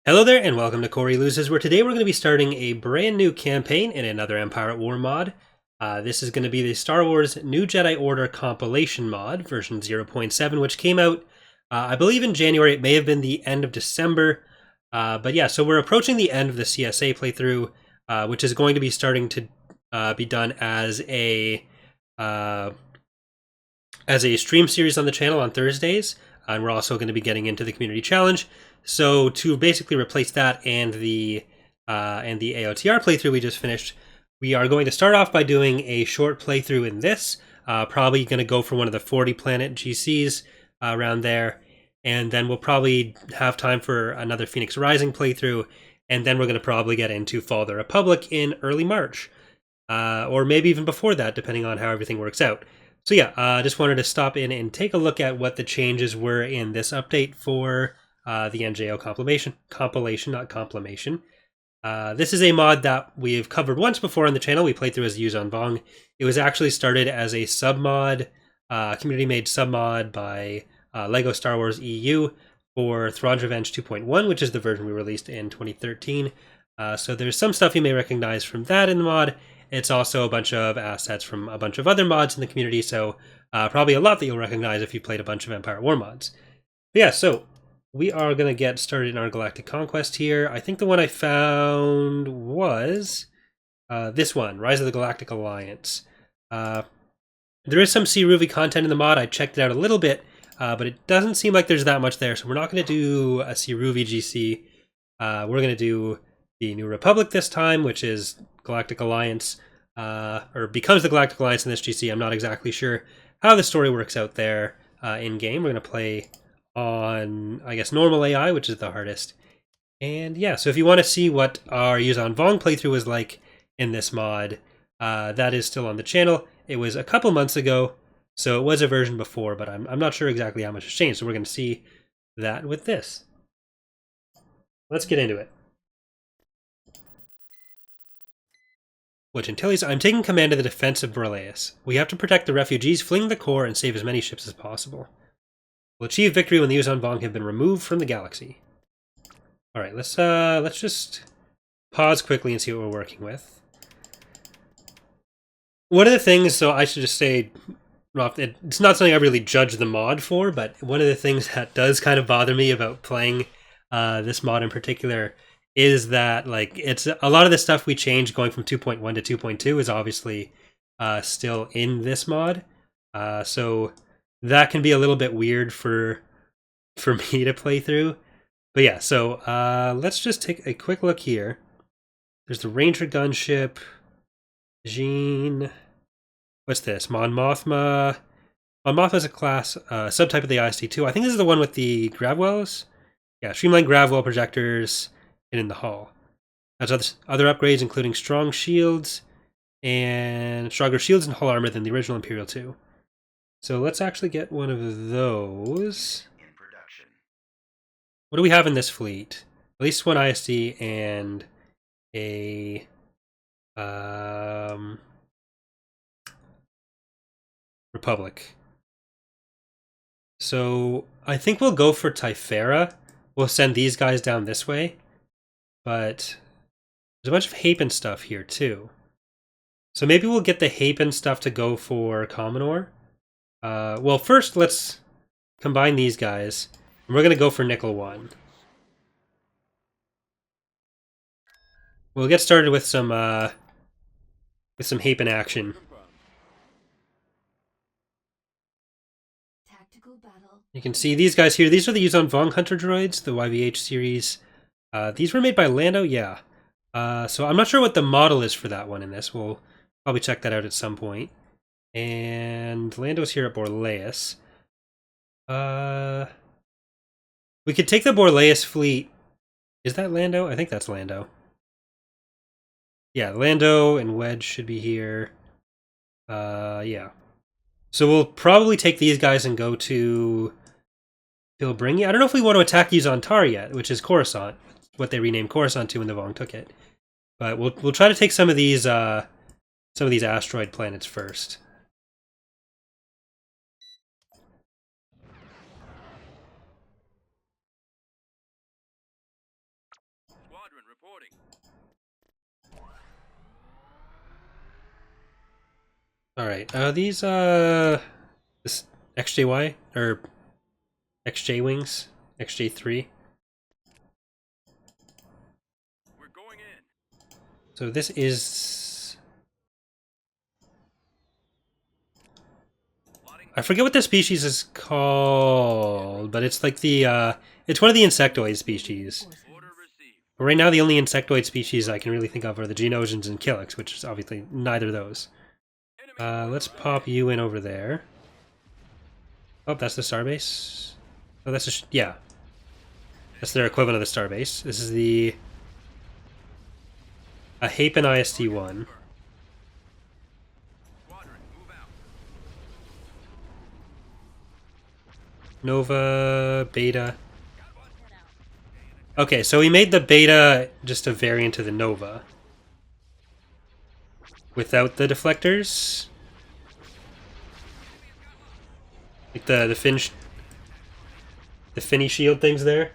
Hello there, and welcome to Corey Loses, where today we're going to be starting a brand new campaign in another Empire at War mod. This is going to be the Star Wars New Jedi Order Compilation mod, version 0.7, which came out, I believe in January. It may have been the end of December. But yeah, so we're approaching the end of the CSA playthrough, which is going to be starting to be done uh, as a stream series on the channel on Thursdays. And we're also going to be getting into the community challenge. So to basically replace that and the AOTR playthrough we just finished, we are going to start off by doing a short playthrough in this. Probably going to go for one of the 40 planet GCs around there, and then we'll probably have time for another Phoenix Rising playthrough, and then we're going to probably get into Fall of the Republic in early March, or maybe even before that, depending on how everything works out. So yeah, just wanted to stop in and take a look at what the changes were in this update for the NJO compilation, not compilation. This is a mod that we've covered once before on the channel. We played through as Yuzan Vong. It was actually started as a submod, community-made submod by LEGO Star Wars EU for Thrawn's Revenge 2.1, which is the version we released in 2013. So there's some stuff you may recognize from that in the mod. It's also a bunch of assets from a bunch of other mods in the community, so probably a lot that you'll recognize if you played a bunch of Empire War mods. But yeah, so we are going to get started in our Galactic Conquest here. I think the one I found was this one, Rise of the Galactic Alliance. There is some Siruvi content in the mod. I checked it out a little bit, but it doesn't seem like there's that much there, so we're not going to do a Siruvi GC. We're going to do the New Republic this time, which is Galactic Alliance, or becomes the Galactic Alliance in this GC. I'm not exactly sure how the story works out there in-game. We're going to play on, I guess, normal AI, which is the hardest. And yeah, so if you want to see what our Yuzan Vong playthrough was like in this mod, that is still on the channel. It was a couple months ago, so it was a version before, but I'm not sure exactly how much has changed, so we're going to see that with this. Let's get into it. Which Antilles, I'm taking command of the defense of Borleus. We have to protect the refugees, fling the core, and save as many ships as possible. We'll achieve victory when the Yuzan Vong have been removed from the galaxy. Alright, let's just pause quickly and see what we're working with. One of the things, so I should just say, it's not something I really judge the mod for, but one of the things that does kind of bother me about playing this mod in particular is that, like, it's a lot of the stuff we changed going from 2.1 to 2.2 is obviously still in this mod. So that can be a little bit weird for me to play through. But yeah, so let's just take a quick look here. There's the Ranger gunship, Jean. What's this? Mon Mothma. Mon Mothma is a class subtype of the IST2. I think this is the one with the Gravwells. Yeah, streamlined Gravwell projectors and in the hull. That's other upgrades, including strong shields and stronger shields and hull armor than the original Imperial 2. So let's actually get one of those. In production. What do we have in this fleet? At least one ISD and a Republic. So I think we'll go for Typhera. We'll send these guys down this way. But there's a bunch of Hapen stuff here too. So maybe we'll get the Hapen stuff to go for Commonor. Well, first let's combine these guys. And we're going to go for Nickel 1. We'll get started with some Hapen action. You can see these guys here. These are the Yuzan Vong Hunter droids, the YVH series. These were made by Lando, yeah. So I'm not sure what the model is for that one in this. We'll probably check that out at some point. And Lando's here at Borleus. We could take the Borleus fleet. Is that Lando? I think that's Lando. Yeah, Lando and Wedge should be here. Yeah. So we'll probably take these guys and go to Pilbringi. I don't know if we want to attack Yuzan Tar yet, which is Coruscant, what they renamed Coruscant to when the Vong took it. But we'll try to take some of these asteroid planets first. All right. These this XJY or XJ wings, XJ3. So this is, I forget what the species is called, but it's like the it's one of the insectoid species. But right now, the only insectoid species I can really think of are the Geonosians and Killiks, which is obviously neither of those. Let's pop you in over there. Oh, that's the starbase. Oh, that's a yeah. That's their equivalent of the starbase. This is the a Hapen IST-1. Nova, Beta. Okay, so we made the Beta just a variant of the Nova. Without the deflectors. Like the finny shield things there.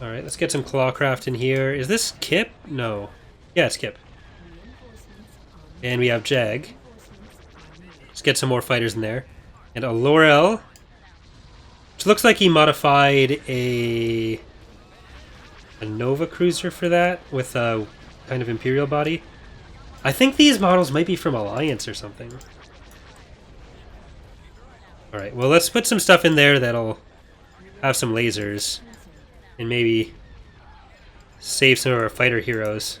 Alright, let's get some Clawcraft in here. Is this Kip? No. Yeah, it's Kip. And we have Jag. Let's get some more fighters in there. And a Laurel. Which looks like he modified a Nova Cruiser for that, with a kind of Imperial body. I think these models might be from Alliance or something. Alright, well let's put some stuff in there that'll have some lasers. And maybe save some of our fighter heroes.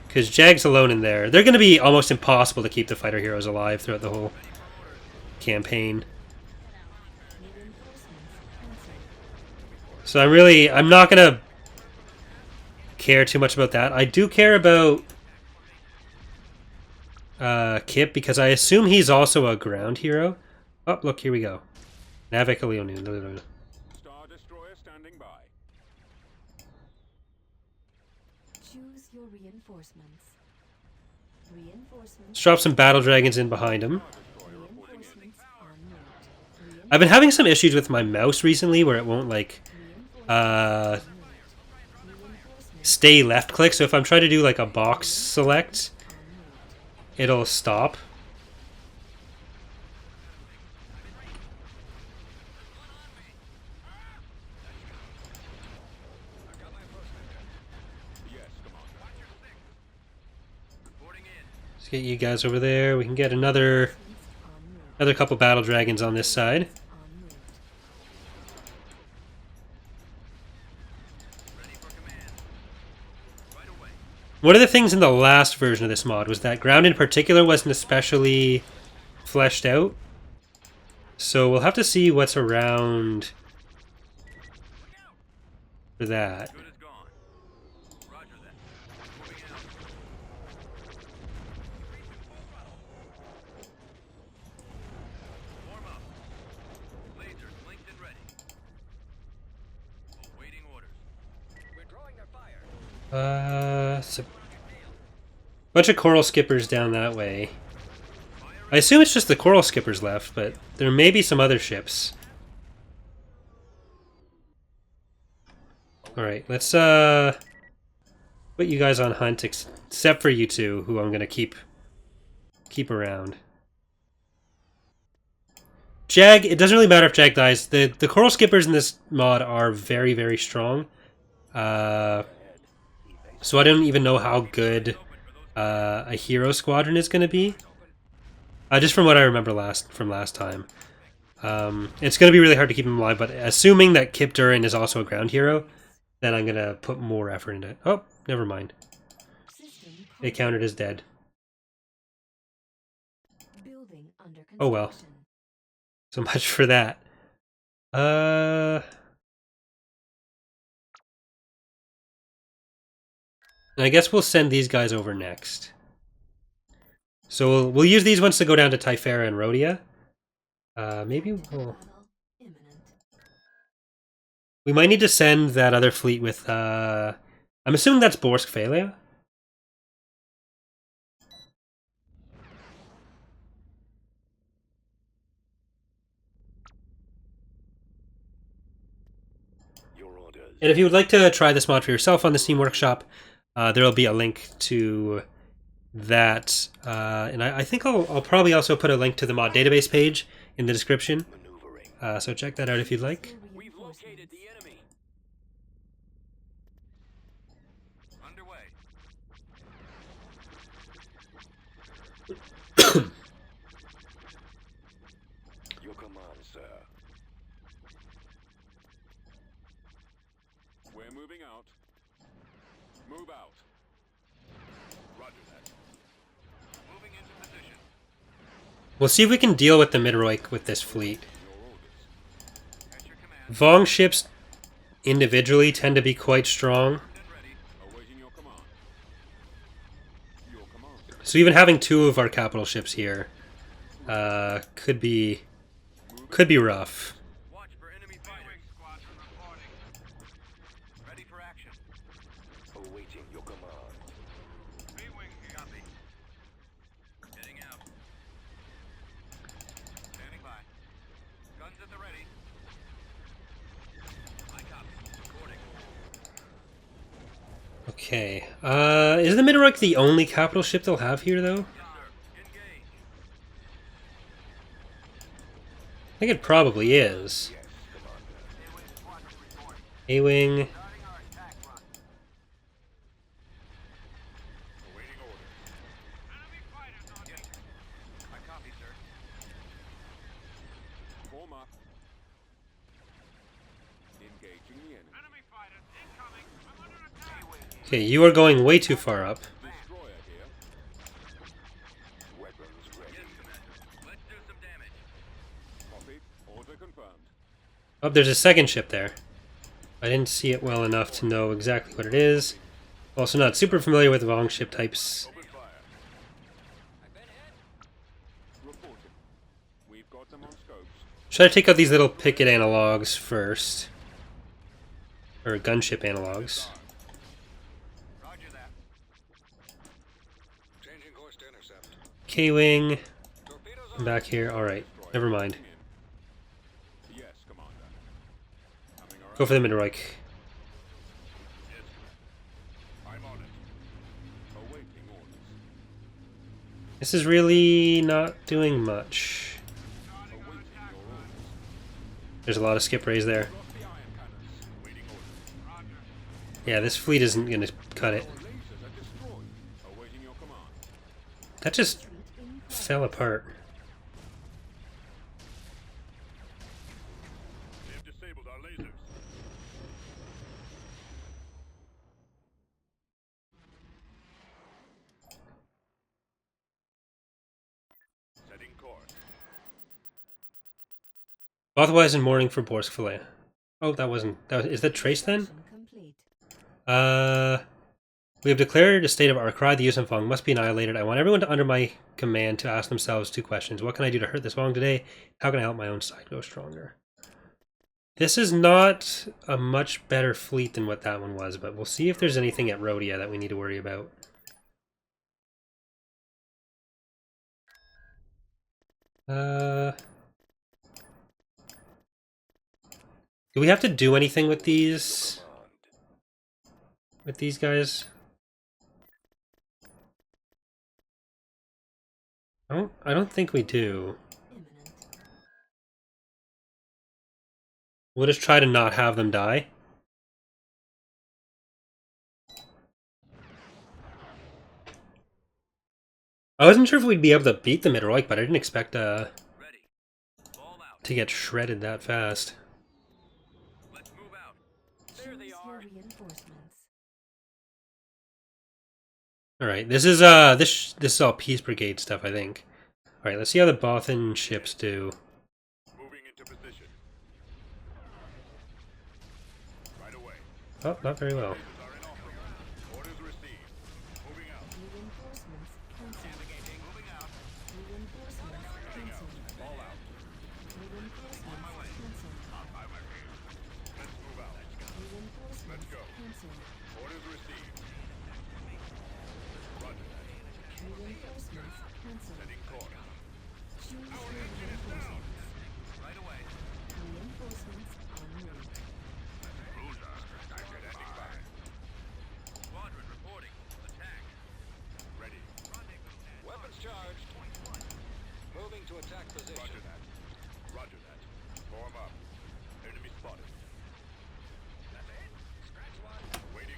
Because Jag's alone in there. They're going to be almost impossible to keep the fighter heroes alive throughout the whole campaign. So I'm not going to care too much about that. I do care about Kip, because I assume he's also a ground hero. Oh, look, here we go. Navik Leonu. Star Destroyer standing by. Choose your reinforcements. Let's drop some battle dragons in behind him. Reinforcements en route. I've been having some issues with my mouse recently where it won't like stay left click, so if I'm trying to do like a box select, it'll stop. Let's get you guys over there. We can get another couple battle dragons on this side. One of the things in the last version of this mod was that ground in particular wasn't especially fleshed out. So we'll have to see what's around for that. So bunch of coral skippers down that way. I assume it's just the coral skippers left, but there may be some other ships. Alright, let's put you guys on hunt, except for you two, who I'm gonna keep around. Jag, it doesn't really matter if Jag dies. The coral skippers in this mod are very, very strong. So I don't even know how good a hero squadron is going to be. Just from what I remember from last time. It's going to be really hard to keep him alive, but assuming that Kip Durin is also a ground hero, then I'm going to put more effort into it. Oh, never mind. It counted as dead. Oh well. So much for that. And I guess we'll send these guys over next. So we'll use these ones to go down to Typhera and Rhodia. Maybe we might need to send that other fleet with, I'm assuming that's Borsk Phalia? And if you would like to try this mod for yourself on the Steam Workshop, there will be a link to that. And I think I'll probably also put a link to the mod database page in the description. So check that out if you'd like. We've located the enemy. Underway. Your command, sir. We're moving out. Move out. Roger that. Moving into position. We'll see if we can deal with the Midroik with this fleet. Your orders. At your command. Vong ships individually tend to be quite strong. And ready. Awaiting your command. Your command, sir. So even having two of our capital ships here could be rough. Watch for enemy fighters. Squadron reporting. Ready for action. Awaiting your command. B-wing copy. Heading out. Standing by. Guns at the ready. I copy. Reporting. Okay. Is the Midroik the only capital ship they'll have here, though? Yes, sir. Engage. I think it probably is. A-wing squadron reporting. A-Wing. Starting our attack run. Awaiting orders. Enemy fighters on yes. I copy, sir. Form up. Engaging the enemy. Enemy fighters incoming. I'm under attack. A-wing. Okay, you are going way too far up. Destroyer here. Weapons ready. Yes, Commander. Let's do some damage. Copy. Order confirmed. Oh, there's a second ship there. I didn't see it well enough to know exactly what it is. Also not super familiar with Vong ship types. Open fire. I've been hit. Reporting. We've got them on scopes. Should I take out these little picket analogs first? Or gunship analogs? Roger that. Changing course to intercept. K-Wing. Torpedoes I'm back here. Alright, never mind. Yes, Commander. Coming around. Go for the Midroik. Yes, I'm on it. Awaiting orders. This is really not doing much. Awaiting your orders. There's a lot of skip rays there. Drop the iron cannons. Waiting orders. Roger. Yeah, this fleet isn't going to cut it. Our lasers are destroyed. Awaiting your command. That just Retreat in fell apart. They've disabled our lasers. Setting course. Otherwise in mourning for Borsk Filet. Oh, that wasn't... is that Trace then? mission complete. We have declared a state of Arcry. The use of Vong must be annihilated. I want everyone under my command to ask themselves two questions. What can I do to hurt this Vong today? How can I help my own side go stronger? This is not a much better fleet than what that one was, but we'll see if there's anything at Rhodia that we need to worry about. Do we have to do anything with these? With these guys? I don't think we do. Imminent. We'll just try to not have them die. I wasn't sure if we'd be able to beat the Midroik, but I didn't expect Ready. Ball out. to get shredded that fast. Let's move out. There Choose they your are. reinforcements. All right, this is all Peace Brigade stuff, I think. All right, let's see how the Bothan ships do. Moving into position. Right away. Oh, not very well. Lasers are in operation. Orders received. Moving out. Reinforcements cancelled. Navigating. Moving out. Reinforcements cancelled. All out. Reinforcements cancelled. Let's move out. Reinforcements go. cancelled. Orders received. Roger that. Reinforcements cancelled. Setting course. Choose your reinforcements. Right away. Reinforcements en route. to attack position. Roger that. Roger that. Form up. Enemy spotted.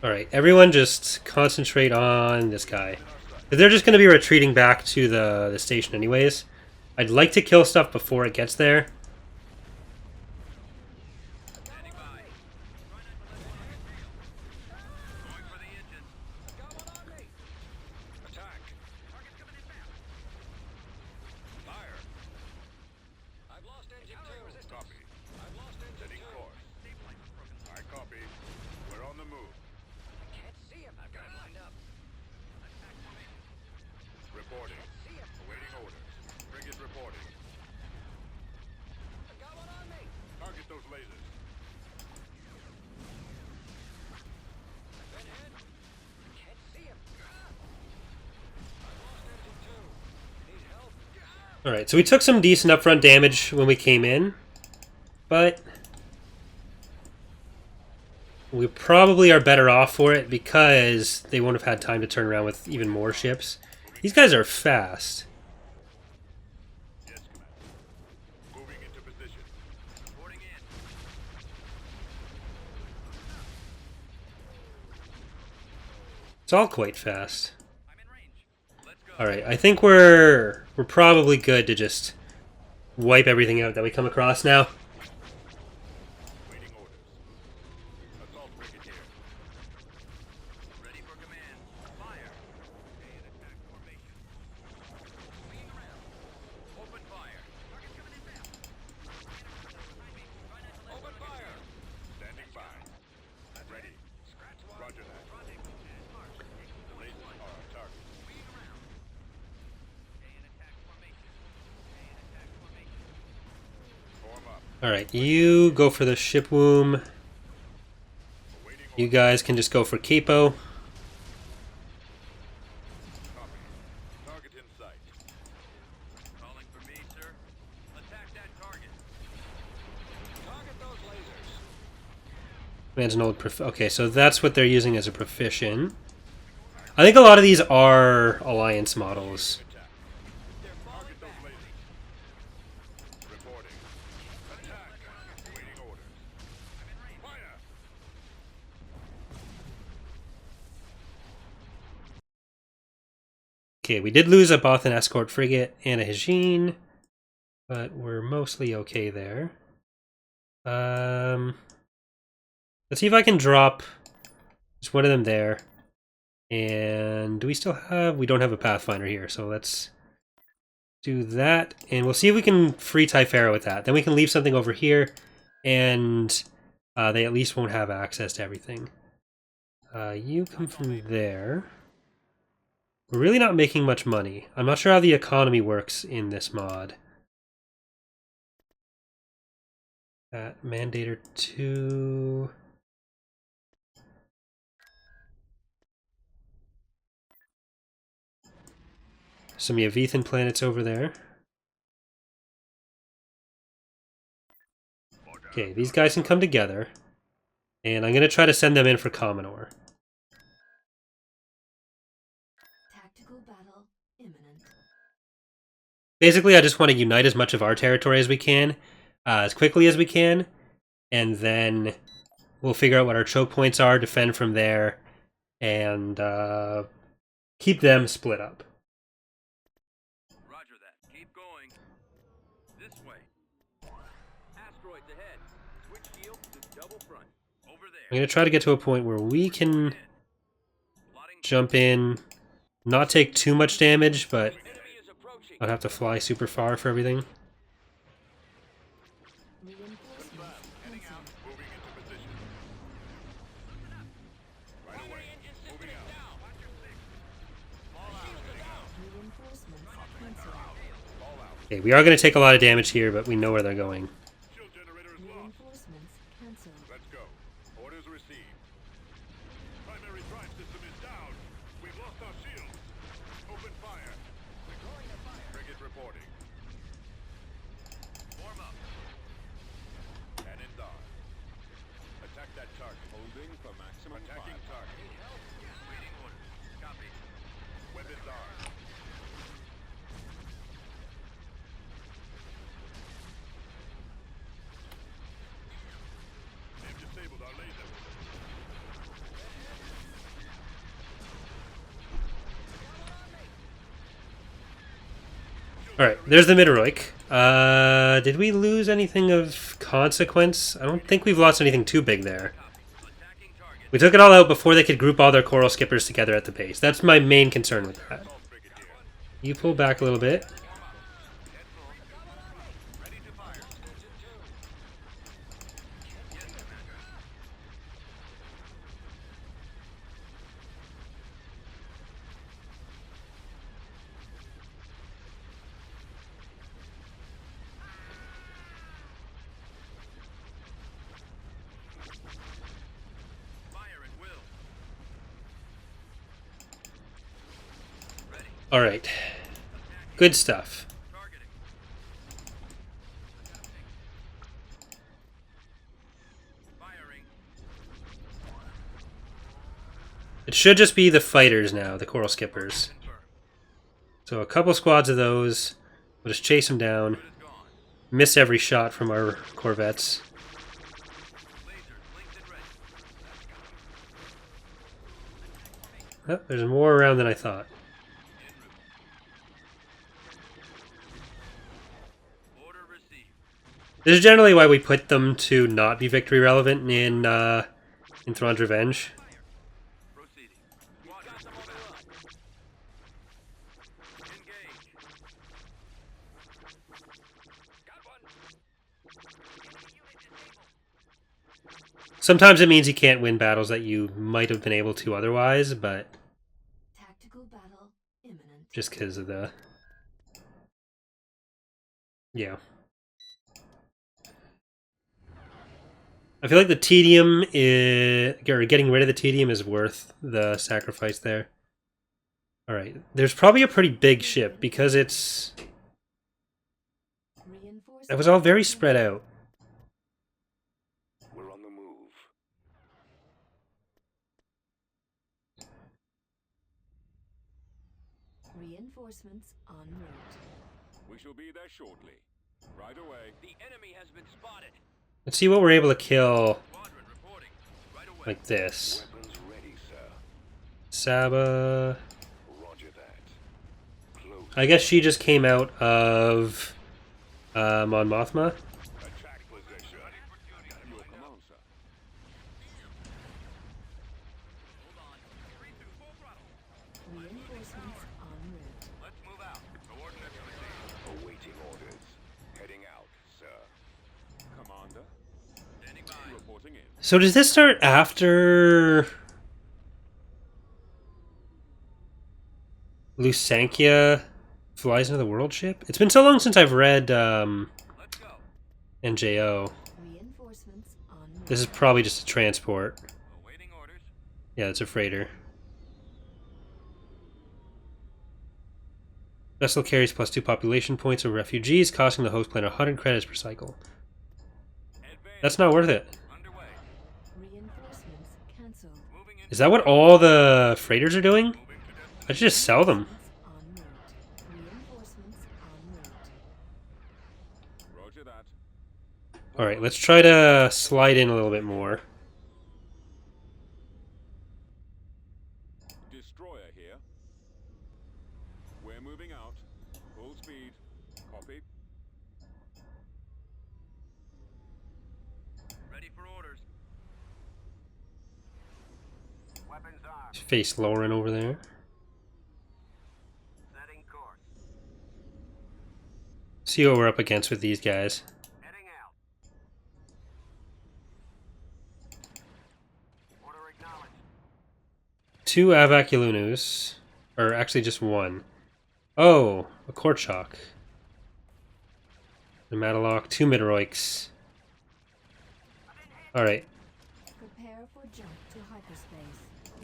All right, everyone, just concentrate on this guy. They're just going to be retreating back to the station, anyways. I'd like to kill stuff before it gets there. Standing by. Going for the engine. Got one on me. Attack. Target's coming in fast. Fire. I've lost engine 2. Copy. I've lost engine Setting 2. course. Stabilizer's broken. I copy. We're on the move. Can't see him. I've got him lined up. Attack formation. Reporting. See him. Awaiting orders. Frigate reporting. I've got one on me. Target those lasers. Been hit. Can't see him. I've lost engine 2. Need help. All right, so we took some decent upfront damage when we came in, but we probably are better off for it because they won't have had time to turn around with even more ships. These guys are fast. Yes, Commander. Moving into position. Reporting in. It's all quite fast. I'm in range. Let's go. All right, I think we're probably good to just wipe everything out that we come across now. Waiting orders. Assault frigate here. Ready for command. Fire. Okay, in attack formation. Swinging around. Open fire. Target's coming in fast. Open fire. Standing by. Ready. Scratch one. Roger that. Rendezvous and mark. Lasers are our target. Swinging around. Okay, in attack formation. Okay, in attack formation. Form up. All right, you go for the ship womb. Awaiting You orders. guys can just go for capo. Copy. Target in sight. Calling for me, sir. Attack that target. Target those lasers. Man's an old okay, so that's what they're using as a proficient. I think a lot of these are alliance models. Attack. They're falling Target those back. lasers. Reporting. Attack. Waiting orders. Fire. Okay, we did lose a Bothan escort frigate and a Hajin, but we're mostly okay there. Let's see if I can drop just one of them there. And do we still have... We don't have a Pathfinder here, so let's do that. And we'll see if we can free Typhara with that. Then we can leave something over here, and they at least won't have access to everything. You come from there. We're really not making much money. I'm not sure how the economy works in this mod. Mandator 2... Some Yavithan planets over there. Okay, these guys can come together. And I'm going to try to send them in for Commodore. Tactical battle imminent. Basically, I just want to unite as much of our territory as we can, as quickly as we can, and then we'll figure out what our choke points are, defend from there, and keep them split up. Roger that. Keep going. This way. Asteroids ahead. Switch shield to double front. Over I'm there. going to try to get to a point where we can Plotting. jump in, not take too much damage, but Enemy is approaching. I'd have to fly super far for everything. Reinforcements cancelled. Moving into position. Right away. Moving out. Reinforcements cancelled. All out. Okay, we are going to take a lot of damage here, but we know where they're going. Shield generator is lost. Reinforcements cancelled. Let's go. Orders received. Primary drive system is down. We've lost our shields. Open fire. Frigate reporting. Form up. Cannons on. Attack that target. Holding for maximum attacking target. Waiting orders. Copy. Weapons armed. Alright, there's the Midroik. Did we lose anything of consequence? I don't think we've lost anything too big there. Attacking target. We took it all out before they could group all their coral skippers together at the base. That's my main concern with that. You pull back a little bit. Ready to fire. Yes, Commander. Fire at will. Ready. Alright. Good stuff. Targeting. Firing. It should just be the fighters now, the coral skippers. Confirm. So a couple squads of those. We'll just chase them down. Is gone. Miss every shot from our corvettes. Lasers linked and ready. Oh, there's more around than I thought. En route. Order received. This is generally why we put them to not be victory relevant in Thrawn's Revenge. Proceeding. Squadron. Engage. Got one. Enemy unit disabled. Sometimes it means you can't win battles that you might have been able to otherwise, but Tactical battle imminent. just because of the... Yeah. I feel like the tedium is... or getting rid of the tedium is worth the sacrifice there. Alright, there's probably a pretty big ship because it's... Reinforcements. It was all very spread out. We're on the move. Reinforcements en route. We shall be there shortly. Right away. The enemy has been spotted. Let's see what we're able to kill Squadron reporting. Right away. like this. Weapons ready, sir. Saba... Roger that. Close. I guess she just came out of Mon Mothma. Attack position. Your command, sir. Hold on. 3 through full throttle. Reinforcements en route. Let's move out. Coordinates received. Awaiting orders. Heading out, sir. Commander, Standing by. reporting in. So does this start after Lusankia flies into the world ship? It's been so long since I've read Let's go. NJO. Reinforcements en route. This is probably just a transport. Awaiting orders. Yeah, it's a freighter. Vessel carries +2 population points of refugees, costing the host planet 100 credits per cycle. Advance. That's not worth it. Underway. Reinforcements cancelled. Moving in. Is that what all the freighters are doing? Moving to destination. I should just sell them. En route. Reinforcements en route. Roger that. Alright, let's try to slide in a little bit more. Destroyer here. We're moving out. Full speed. Copy. Ready for orders. Weapons armed. Face Lauren over there. Setting course. See what we're up against with these guys. Heading out. Order acknowledged. 2 Avaculunus. Or actually just 1. Oh, a Korchak. A Matalock, 2 Midroiks. Alright. Prepare for jump to hyperspace.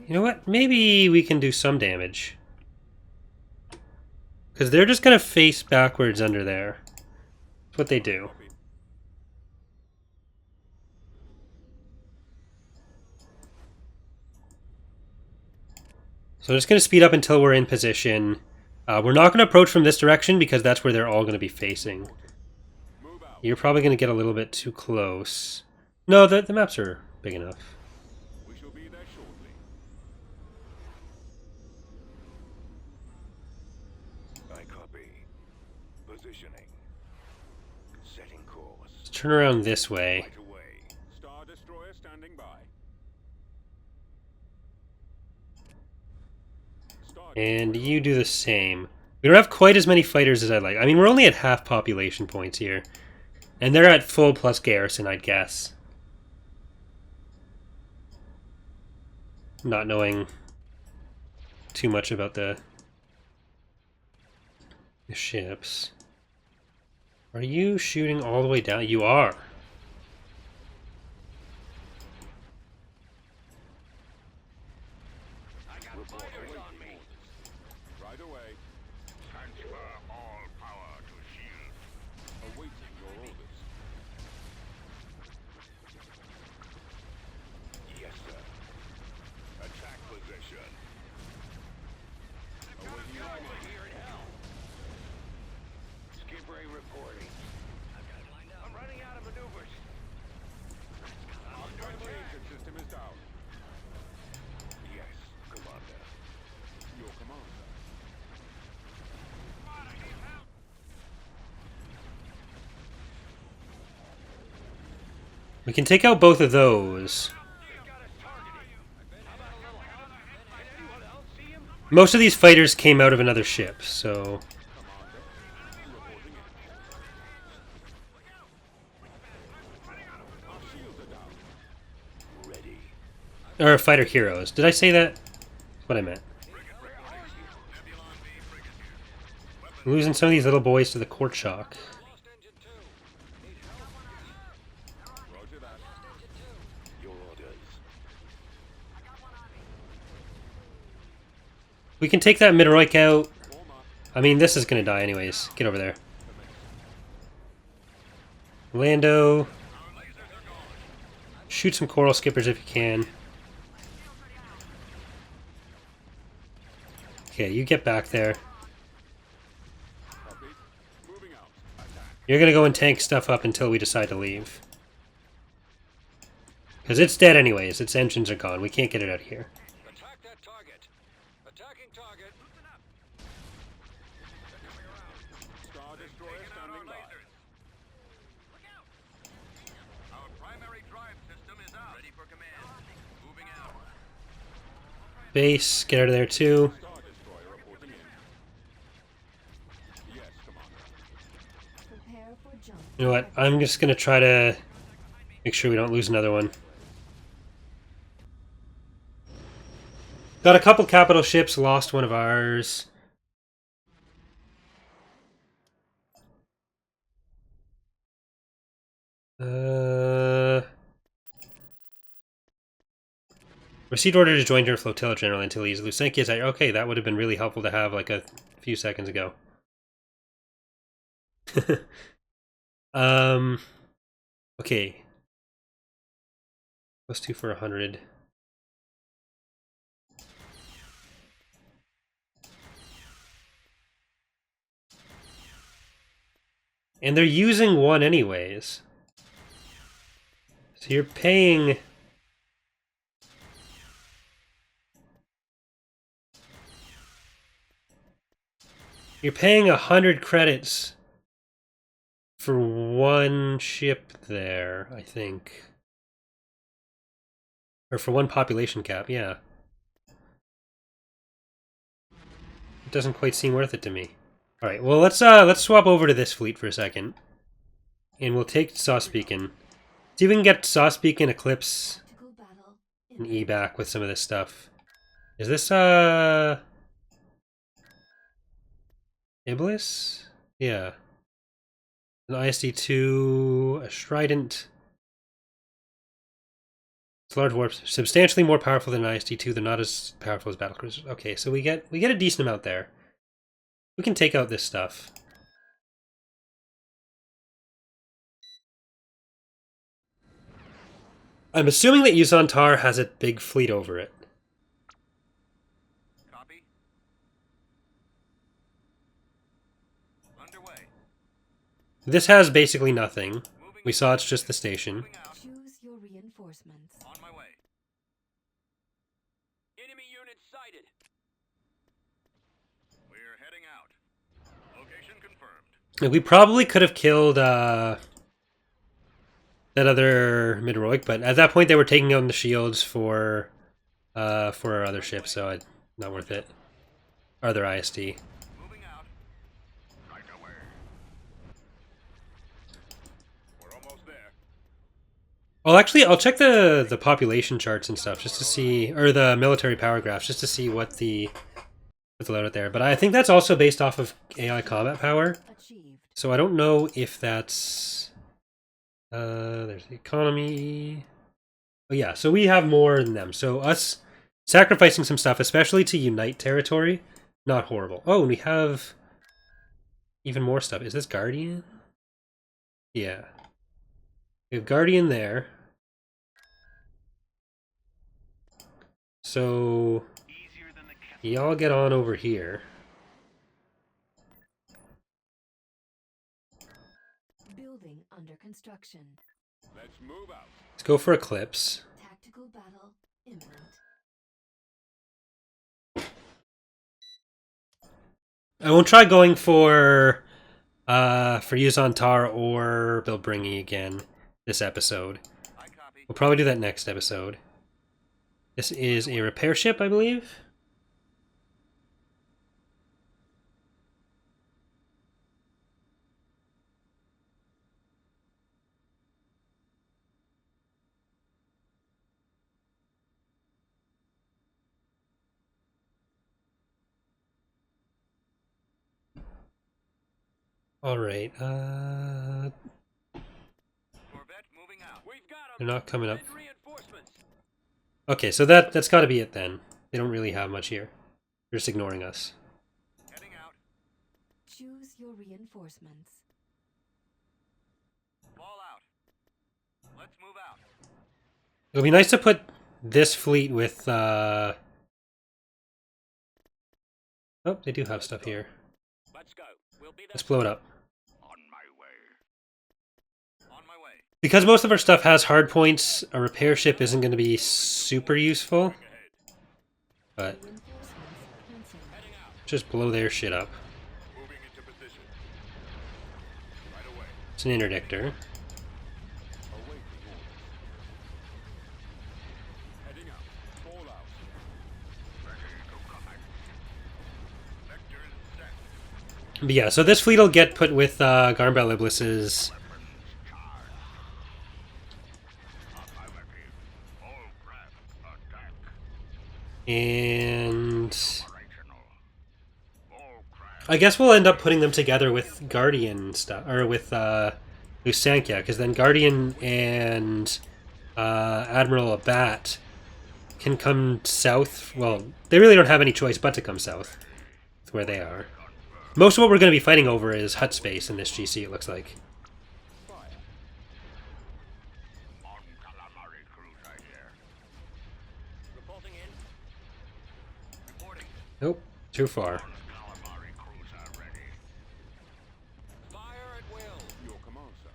You know what? Maybe we can do some damage. Because they're just going to face backwards under there. That's what they do. So I'm just going to speed up until we're in position. We're not going to approach from this direction because that's where they're all going to be facing. Move out. You're probably going to get a little bit too close. No, the maps are big enough. We shall be there shortly. I copy. Positioning. Setting course. Let's turn around this way. Right away. Star Destroyer standing by. Star And you do the same. We don't have quite as many fighters as I'd like. I mean, we're only at half population points here. And they're at full plus garrison, I'd guess. Not knowing too much about the ships. Are you shooting all the way down? You are. I got fighters on me. right away. Transfer all power to shield. Awaiting your orders. Yes, sir. Attack position. Awaiting your orders. Here in hell. Skip ray reporting. I've got it lined up. I'm running out of maneuvers. Our communication system is down. Yes, Commander. Your commander. We can take out both of those. They've got us targeted. How about a little help? Can anyone else see him? Most of these fighters came out of another ship, so... Our shields are down. Ready. Or fighter heroes. Did I say that? That's what I meant. I'm losing some of these little boys to the court shock. Lost engine 2. Roger that. Your orders. We can take that Midroik out. Form up. I mean, this is gonna die anyways. Get over there. Lando. Shoot some coral skippers if you can. Okay, you get back there. Copy. Moving out. Attack. You're gonna go and tank stuff up until we decide to leave. Because it's dead anyways. Its engines are gone. We can't get it out of here. Attack that target. Attacking target. Loosen up. Star Destroyer standing by. Our primary drive system is out. Ready for command. Moving out. Base, get out of there too. Star Destroyer reporting in. Yes, Commander. Prepare for jump. You know what? I'm just gonna try to make sure we don't lose another one. Got a couple capital ships, lost one of ours. Received order to join your flotilla general until he's Lusenki is okay, that would have been really helpful to have like a few seconds ago. Okay. +2 for 100. And they're using one anyways. So you're paying... You're paying 100 credits for one ship there, I think. Or for one population cap, yeah. It doesn't quite seem worth it to me. Alright, well let's swap over to this fleet for a second. And we'll take Sauce Beacon. See if we can get Sauce Beacon, Eclipse, Tactical battle. and E back with some of this stuff. Is this Iblis? Yeah. An ISD-2, a Strident. It's large warps, substantially more powerful than an ISD-2. They're not as powerful as battlecruisers. Okay, so we get a decent amount there. We can take out this stuff. I'm assuming that Yuzantar has a big fleet over it. Copy. Underway. This has basically nothing. Moving. We saw it's just the station. Moving out. Choose your reinforcements. On my way. Enemy unit sighted. We're heading out. Location confirmed. We probably could have killed that other mid-heroic, but at that point they were taking on the shields for our other ship, so not worth it. Our other ISD. Moving out. Right away. We're almost there. I'll check the population charts and stuff just to see, or the military power graphs just to see what's allowed out there. But I think that's also based off of AI combat power. Achieved. So I don't know if that's there's the economy. Oh yeah, so we have more than them. So us sacrificing some stuff, especially to unite territory, not horrible. Oh, and we have even more stuff. Is this Guardian? Yeah. We have Guardian there. So y'all get on over here. Building under construction. Let's move out. Let's go for Eclipse. Tactical battle imminent. I won't try going for Yuzan Tar or Bilbringi again this episode. I copy. We'll probably do that next episode. This is a repair ship, I believe. All right. Corvette moving out. We've got 'em. They're not coming up. Send reinforcements. Okay, so that's got to be it then. They don't really have much here. They're just ignoring us. Heading out. Choose your reinforcements. Fall out. Let's move out. It would be nice to put this fleet with. Oh, they do have stuff here. Let's go. We'll be there. Let's blow it up. On my way. On my way. Because most of our stuff has hard points, a repair ship isn't going to be super useful. Ahead. But Reinforcements cancelled. Heading out. just blow their shit up. Moving into position. Right away. It's an interdictor. Awaiting orders. Heading out. Fall out. Ready to command. Vector set. But yeah, so this fleet will get put with Garmbel Iblis's. Affirmative. All craft attack. And Operational. All craft. I guess we'll end up putting them together with Guardian stuff, or with Lusankia, because then Guardian and Admiral Abat can come south. Well, they really don't have any choice but to come south with where they are. Most of what we're going to be fighting over is hut space in this GC, it looks like. On calamari cruiser here. Reporting in. Reporting. Nope, too far. Calamari cruiser ready. Fire at will. Your command, sir.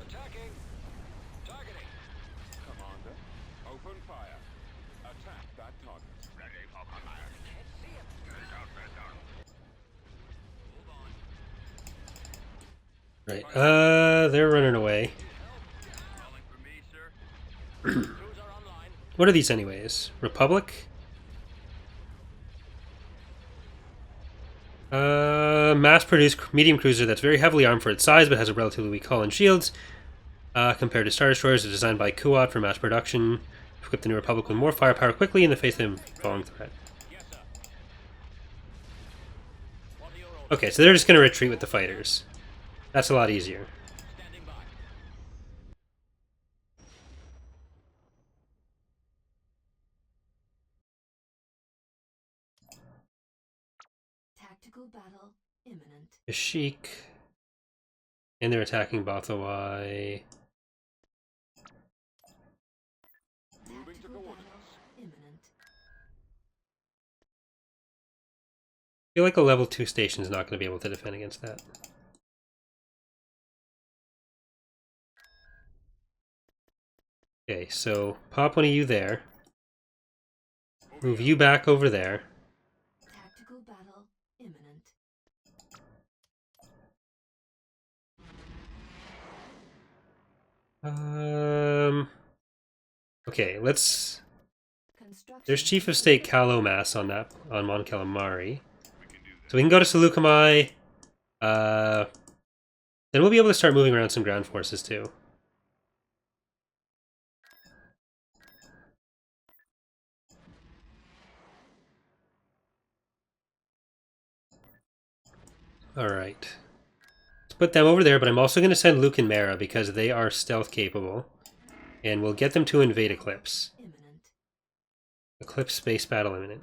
Attacking. Targeting. Commander, open fire. Attack that target. Ready for command. Can't see him. Get out there, done. Move on. Right, they're running away. Calling for me, sir. Crews are online. What are these anyways? Republic? Mass-produced medium cruiser that's very heavily armed for its size but has a relatively weak hull and shields. Compared to Star Destroyers, are designed by Kuat for mass production. Equip the New Republic with more firepower quickly in the face of the Vong threat. Yes, sir. What are your orders? Okay, so they're just going to retreat with the fighters. That's a lot easier. Standing by. Tactical battle imminent. Ashik. And they're attacking Bothawai. Moving to Tactical coordinates. battle imminent. I feel like a level 2 station is not going to be able to defend against that. Okay, so pop one of you there. Move you back over there. Tactical battle imminent. Okay, let's... Construction There's Chief of State Kalomas on Mon Calamari. We can do that. So we can go to Seleucami. Then we'll be able to start moving around some ground forces too. Alright. Let's put them over there, but I'm also going to send Luke and Mara because they are stealth capable. And we'll get them to invade Eclipse. imminent. Eclipse space battle imminent.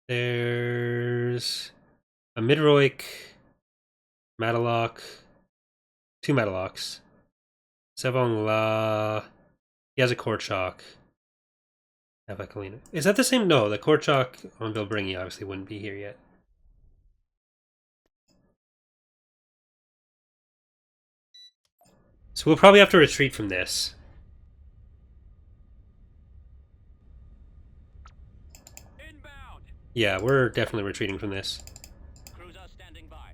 There's a Midroik, Matalock, 2 Matalocks, Sevong La. He has a Korchak. Avakalina. Is that the same? No, the Korchak on Bilbringi obviously wouldn't be here yet. So we'll probably have to retreat from this. Inbound. Yeah, we're definitely retreating from this. Cruiser standing by.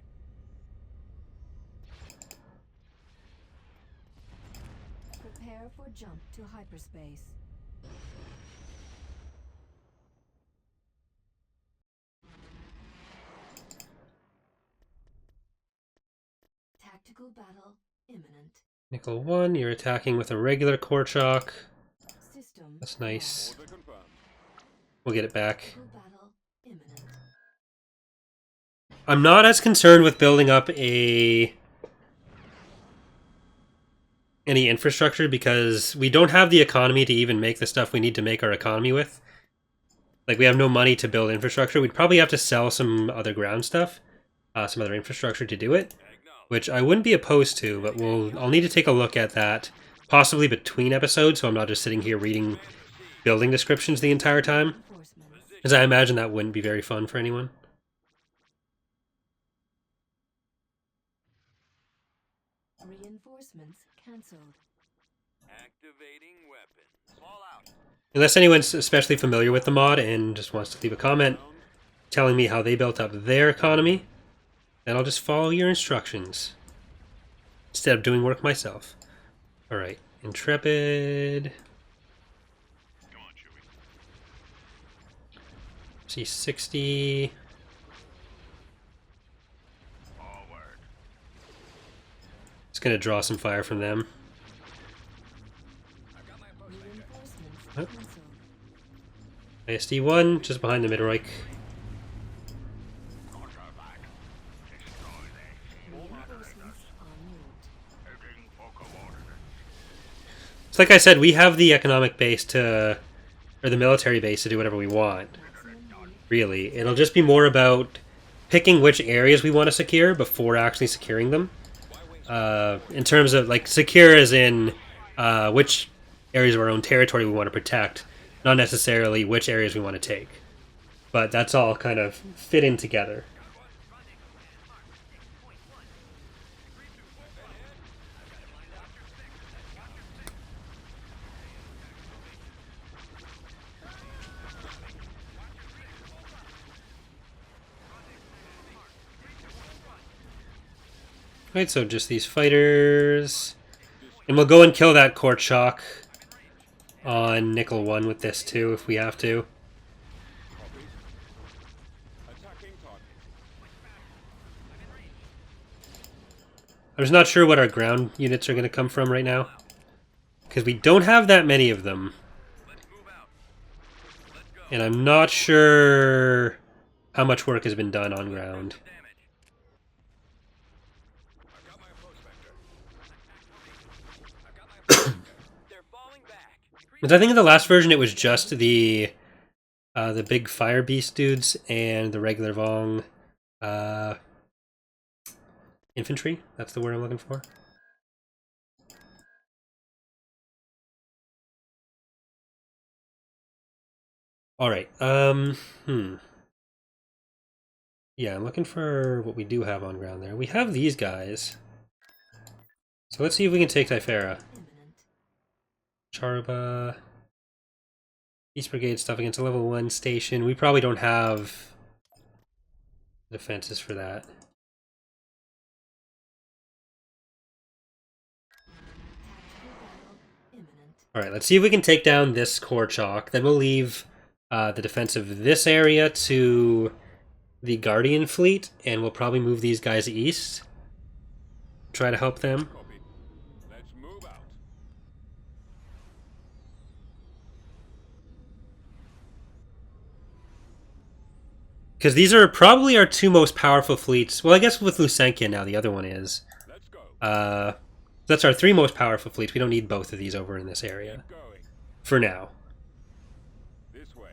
Prepare for jump to hyperspace. Tactical battle imminent. Nickel 1, you're attacking with a regular Korchak. System. That's nice. Order confirmed. We'll get it back. Tactical battle imminent. I'm not as concerned with building up any infrastructure because we don't have the economy to even make the stuff we need to make our economy with. Like, we have no money to build infrastructure. We'd probably have to sell some other ground stuff, some other infrastructure to do it, which I wouldn't be opposed to, but I'll need to take a look at that, possibly between episodes, so I'm not just sitting here reading building descriptions the entire time, Reinforcements. because I imagine that wouldn't be very fun for anyone. Reinforcements cancelled. Activating weapons. Fall out. Unless anyone's especially familiar with the mod and just wants to leave a comment telling me how they built up their economy, then I'll just follow your instructions instead of doing work myself. Alright, Intrepid. Come on, Chewie. C60. Forward. It's going to draw some fire from them. Reinforcements Huh? cancelled. ISD-1, just behind the Midroik. Quarterback. Destroy their Reinforcements en route. heading for coordinates. It's like I said, we have the economic base to, or the military base to do whatever we want. Maximum Really, it'll just be more about picking which areas we want to secure before actually securing them. In terms of, like, secure as in which areas of our own territory we want to protect, not necessarily which areas we want to take. But that's all kind of fit in together. Right, so just these fighters. And we'll go and kill that Court Shock on Nickel 1 with this too, if we have to. Copies. Attacking target. I'm just not sure what our ground units are going to come from right now. Because we don't have that many of them. Let's move out. Let's go. And I'm not sure how much work has been done on ground. Damage. I've got my approach vector. I've got my approach vector. They're falling back. Because I think in the last version it was just the big fire beast dudes and the regular Vong infantry. That's the word I'm looking for. All right. Yeah, I'm looking for what we do have on ground there. We have these guys. So let's see if we can take Typhera. Imminent. Charba. East Brigade stuff against a level 1 station. We probably don't have defenses for that. Tactical battle imminent. Alright, let's see if we can take down this core chalk. Then we'll leave the defense of this area to the Guardian fleet, and we'll probably move these guys east. Try to help them. Copy. Let's move out. Because these are probably our two most powerful fleets. Well, I guess with Lusenkia now, the other one is. Let's go. That's our three most powerful fleets. We don't need both of these over in this area. Keep going. For now. This way.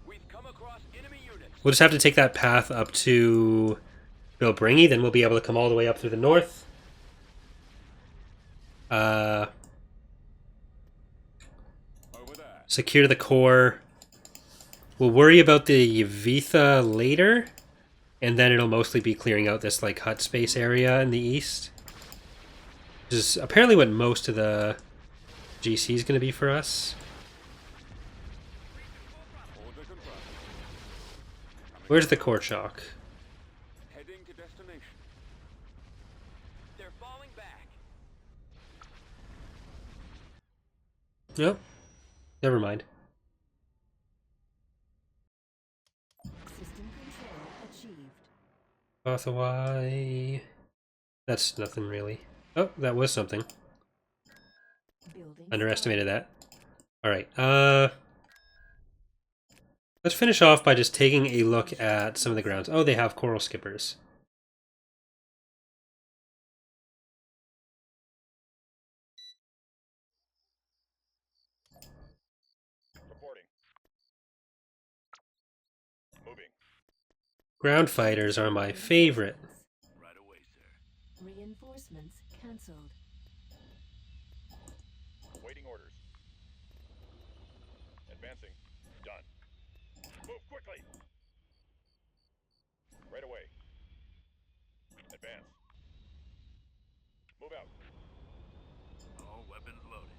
We've come across enemy units. We'll just have to take that path up to Bilbringi, then we'll be able to come all the way up through the north. Over there. Secure the core. We'll worry about the Yavitha later, and then it'll mostly be clearing out this like hut space area in the east. Which is apparently what most of the GC is going to be for us. Order confirmed. Where's the core shock? Heading to destination. They're falling back. Nope. Never mind. System control achieved. Bothawai. That's nothing really. Oh, that was something. Building Underestimated that. Alright, let's finish off by just taking a look at some of the grounds. Oh, they have coral skippers. Reporting. Moving. Ground fighters are my favorite. Right away, sir. Reinforcements cancelled. Waiting orders. Advancing. Done. Move quickly. Right away. Advance. Move out. All weapons loaded.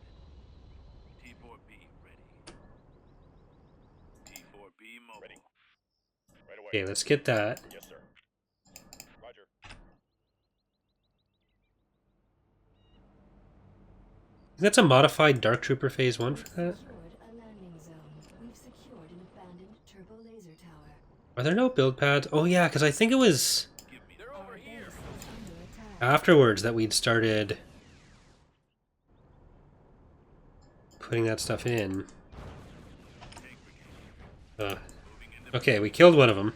T4B ready. T4B mobile. Ready. Right away. Okay, let's get that. Yes, sir. Roger. That's a modified Dark Trooper Phase 1 for that? Secured a landing zone. We've secured an abandoned turbo laser tower. Are there no build pads? Oh yeah, because I think it was Give me. They're over Our here. base is under attack. afterwards that we'd started putting that stuff in. Okay, we killed one of them.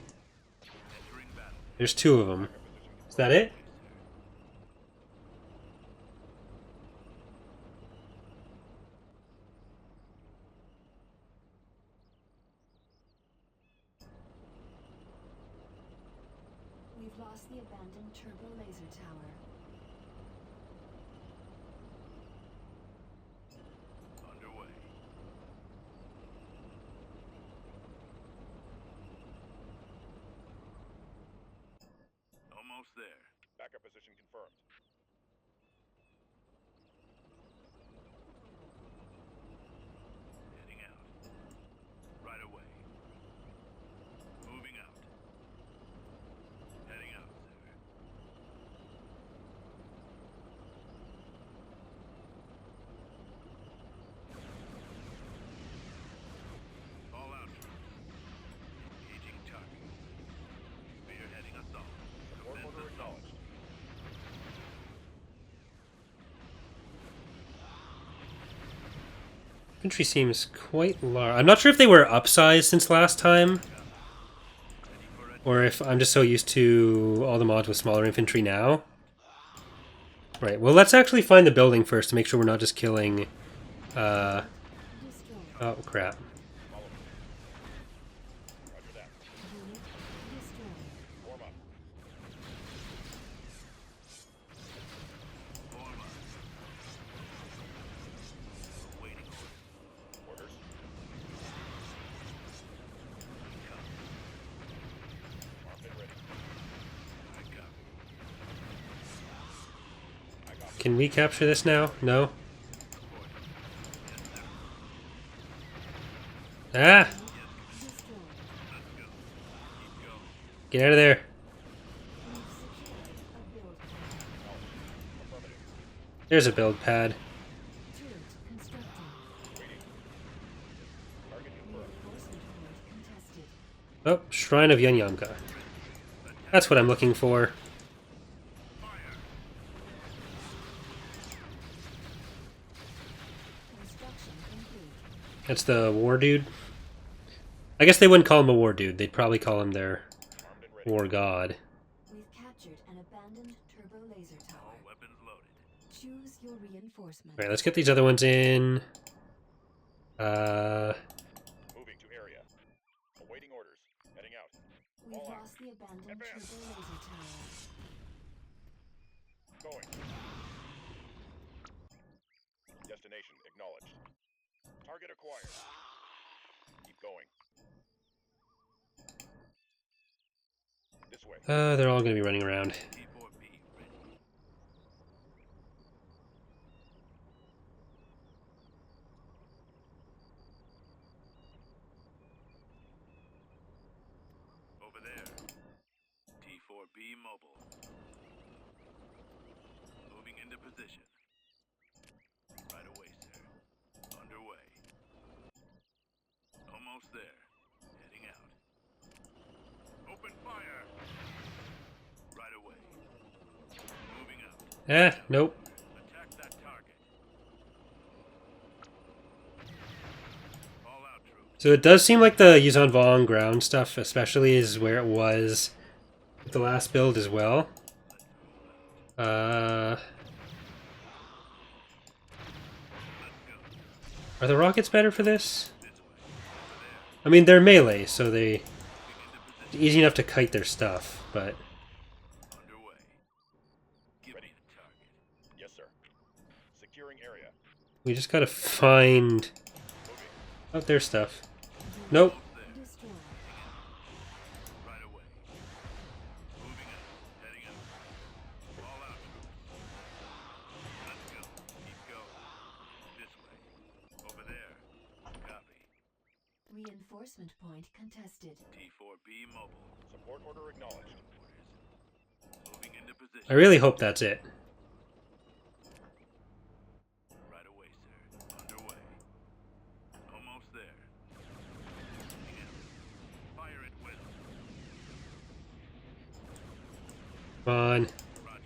Entering battle. There's two of them. Is that it? We've lost the abandoned turbo laser tower. Underway. Almost there. Backup position confirmed. Heading out. Right away. Moving out. Heading out, sir. All out. Engaging target. Spearheading assault. Work Commence order assault. acknowledged. Infantry seems quite large. I'm not sure if they were upsized since last time, or if I'm just so used to all the mods with smaller infantry now. Right, well let's actually find the building first to make sure we're not just killing... Destroyed. oh crap. Roger that. Unit destroyed. Warm up. Form up. Awaiting orders. Orders. Armed and ready. I copy. I copy. Can we capture this now? No? Ah! Destroyed. Get out of there. We've secured a build pad. There's a build pad. Turret constructed. Reinforcement point contested. Oh, Shrine of Yunyamka. That's what I'm looking for. Construction complete. That's the war dude. I guess they wouldn't call him a war dude. They'd probably call him their war god. We've captured an abandoned turbo laser tower. Weapons loaded. Choose your reinforcement. Alright, let's get these other ones in. Moving to area. Awaiting orders. Heading out. We've lost the abandoned Advance. turbo laser tower. Going. Destination acknowledged. Target acquired. Keep going. This way. they're all gonna be running around. T4B ready. Over there. T4B mobile. Moving into position. Right away, sir. Underway. Almost there. Heading out. Open fire! Right away. Moving out. Nope. Attack that target. All out, troops. So it does seem like the Yuzhan Vong ground stuff especially is where it was with the last build as well. Are the rockets better for this? I mean, they're melee, so it's easy enough to kite their stuff, but... Underway. Give me the target. Yes, sir. Securing area. We just gotta find... out their stuff. Nope. Destroyed. Right away. Moving out. Heading out. All out, troops. Let's go. Keep going. This way. Over there. Copy. Reinforcement point contested. T4B mobile. Support order acknowledged. Orders. Moving into position. I really hope that's it. Right away, sir. Underway. Almost there. Moving out. Fire at will. Come on. Roger.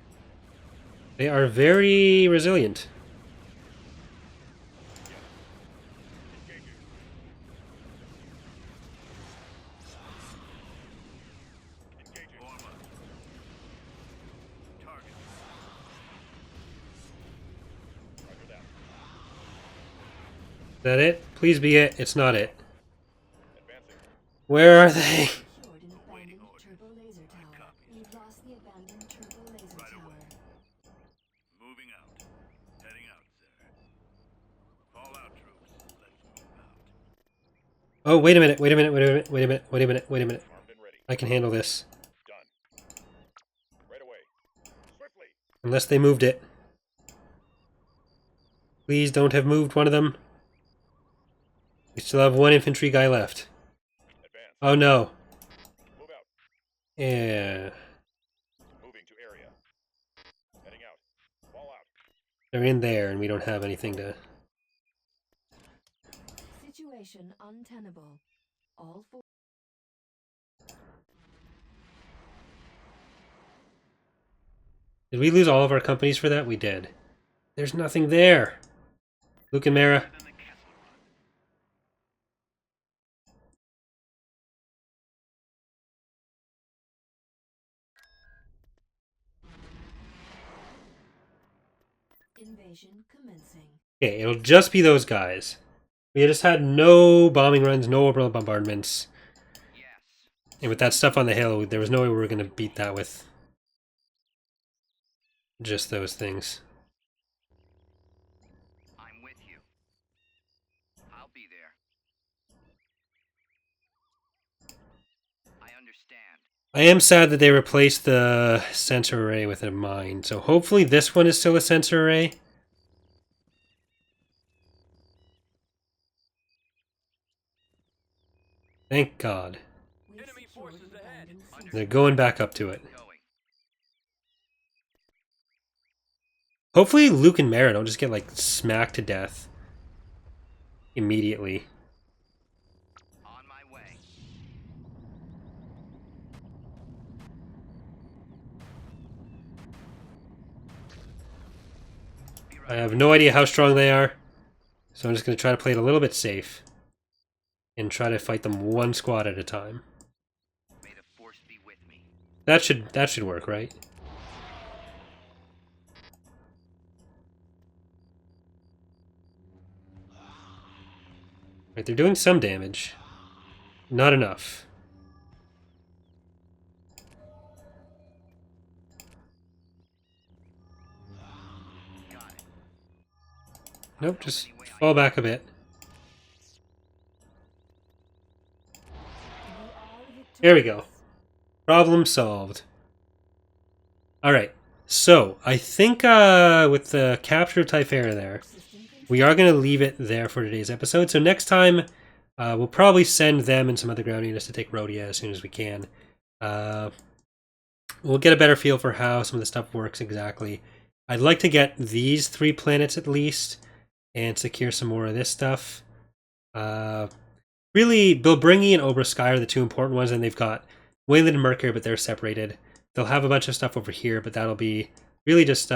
They are very resilient. Engaging. Engaging. Form up. Target. Roger that. Is that it? Please be it. It's not it. Advancing. Where are they? Secured an Awaiting abandoned orders. turbo laser tower. Copy. We've lost the abandoned turbo laser Right tower. away. Moving out. Heading out, sir. Fall out, troops. Let's move out. Oh, wait a minute. Wait a minute. Wait a minute. Wait a minute. Wait a minute. Wait a minute. Armed and ready. I can handle this. Done. Right away. Swiftly. Unless they moved it. Please don't have moved one of them. We still have one infantry guy left. Advance. Oh no. Move out. Yeah. Moving to area. Heading out. Fall out. They're in there and we don't have anything to... Situation untenable. All for Did we lose all of our companies for that? We did. There's nothing there. Luke and Mara. Then the castle run. invasion commencing. Okay, it'll just be those guys. We just had no bombing runs, no orbital bombardments. Yes. And with that stuff on the hill, there was no way we were going to beat that with just those things. I'm with you. I'll be there. I understand. I am sad that they replaced the sensor array with a mine. So hopefully this one is still a sensor array. Thank God. We've Enemy secured forces an ahead. abandoned center. They're going back up to it. Going. Hopefully Luke and Mara don't just get like smacked to death immediately. On my way. Be I right have no idea how strong they are, so I'm just going to try to play it a little bit safe and try to fight them one squad at a time. May the force be with me. That should work, right? Right, they're doing some damage. Not enough. Got it. Nope, just fall back a bit. We are There we go. victorious. Problem solved. Alright, so I think with the capture of Typhera there, System control. we are going to leave it there for today's episode. So next time, we'll probably send them and some other ground units to take Rhodia as soon as we can. We'll get a better feel for how some of the stuff works exactly. I'd like to get these 3 planets at least and secure some more of this stuff. Really, Bilbringi and Obrasky are the 2 important ones, and they've got Wayland and Mercury, but they're separated. They'll have a bunch of stuff over here, but that'll be really just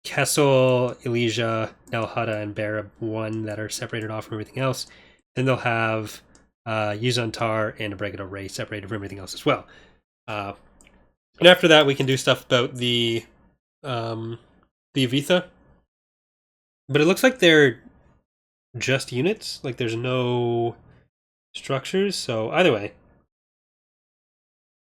Kessel, Elysia, Nelhutta, and Barab 1 that are separated off from everything else. Then they'll have Yuzantar and Abregado Ray separated from everything else as well. And after that, we can do stuff about the Avitha. But it looks like they're just units. Like there's no structures. So either way,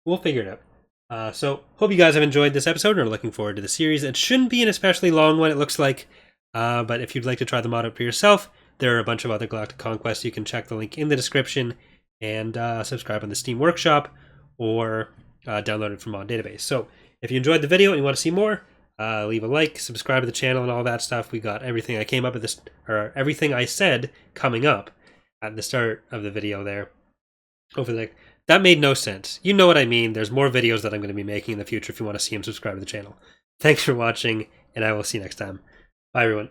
we'll figure it out. So hope you guys have enjoyed this episode and are looking forward to the series. It shouldn't be an especially long one, it looks like. But if you'd like to try the mod out for yourself, there are a bunch of other Galactic Conquests. You can check the link in the description and subscribe on the Steam Workshop or download it from Mod Database. So if you enjoyed the video and you want to see more, leave a like, subscribe to the channel, and all that stuff. We got everything I came up with this, or everything I said coming up at the start of the video there. Hopefully, that made no sense. You know what I mean. There's more videos that I'm going to be making in the future if you want to see them. Subscribe to the channel. Thanks for watching, and I will see you next time. Bye, everyone.